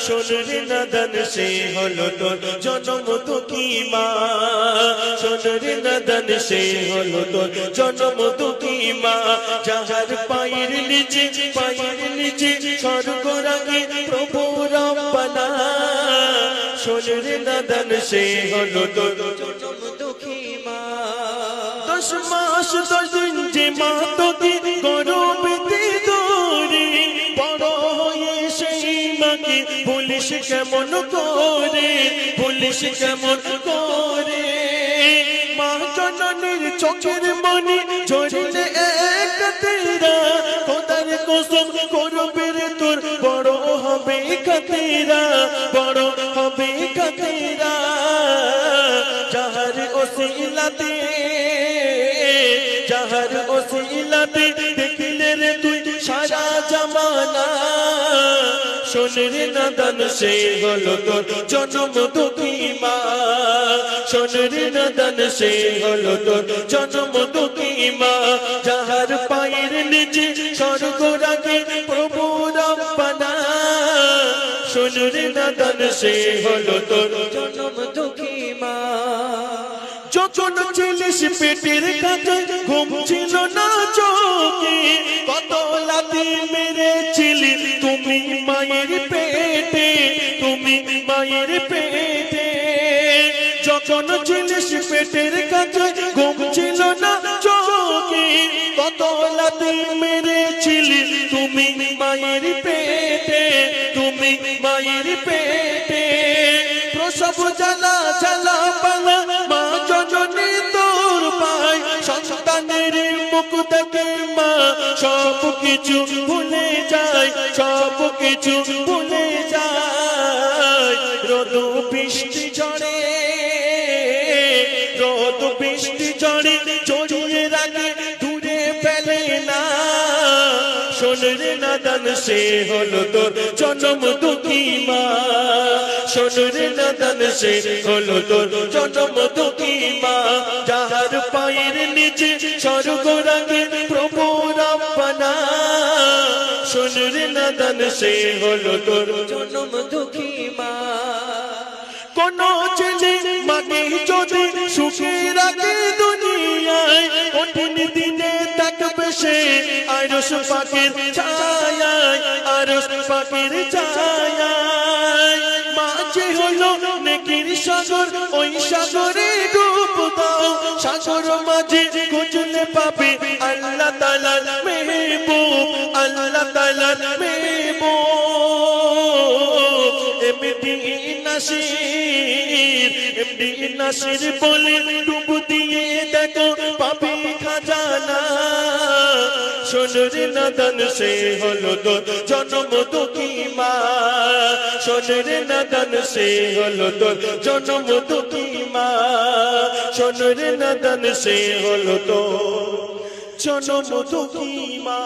শোন রে নাদান সে হলো তোর জনম দুঃখী মা শোন রে নাদান সে হলো তোর জনম দুঃখী মা যাহার পায়ের নিচে স্বর্গ রাখে প্রভু রব্বানা শোন রে নাদান সে হলো তোর জনম দুঃখী মা 10 মাস 10 দিন যে মা তোকে গর্ভে ধরে বড় হয়ে সেই মাকে ভুলিস কেমন করে মা জননীর চোখের মনি ঝরিলে এক তেরা খোদার কসম করবে রে তোর বড় হবে খাতিরা যাহার ওসিলাতে দেখিলে রে তুই সারা জামানা শোন রে নাদান সে হলো তোর জনম দুঃখী মা শোন রে নাদান সে হলো তোর জনম দুঃখী মা যাহার পায়ের নিচে স্বর্গ রাখে প্রভু রব্বানা শোন রে নাদান সে হলো তোর জনম দুঃখী মা যখন ছিলিস পেটের কাছে ঘুম ছিল না চোখে কত লাথি মেরেছিলি তুমি মায়ের পেটে যখন ছিলিস পেটের কাছে ঘুম ছিল না চোখে কত লাথি মেরেছিলি তুমি মায়ের পেটে প্রসব জ্বালা পালা মা জননী তোর পায় সন্তানের মুখ দেখে মা সব কিছু ভুলে যায় রোদ বৃষ্টি ঝড়ে জড়িয়ে রাখে দূরে ফেলে না শোন রে নাদান সে হলো তোর জনম দুঃখী মা শোন রে নাদান সে হলো তোর জনম দুঃখী মা যাহার পায়ের নিচে স্বর্গ রাখে প্রভু রব্বানা শোন রে নাদান সে হলো তোর জনম দুঃখী মা কোন ছেলে মাকে যদি সুখে রাখে দুনিয়ায় কঠিন দিনে থাকবে সে আরশ পাকের ছায়ায় মা যে হলো নেকির সাগর ওই সাগরে ডুব দাও সাগর মাঝে খুঁজলে পাবে আল্লাহ তাআলার মেহবুব এমডি নাসির বলে ডুব দিয়ে দেখো পাবে খাজানা শোন রে নাদান সে হলো তোর জনম দুঃখী মা শোন রে নাদান সে হলো তোর জনম দুঃখী মা শোন রে নাদান সে হলো তোর জনম দুঃখী মা।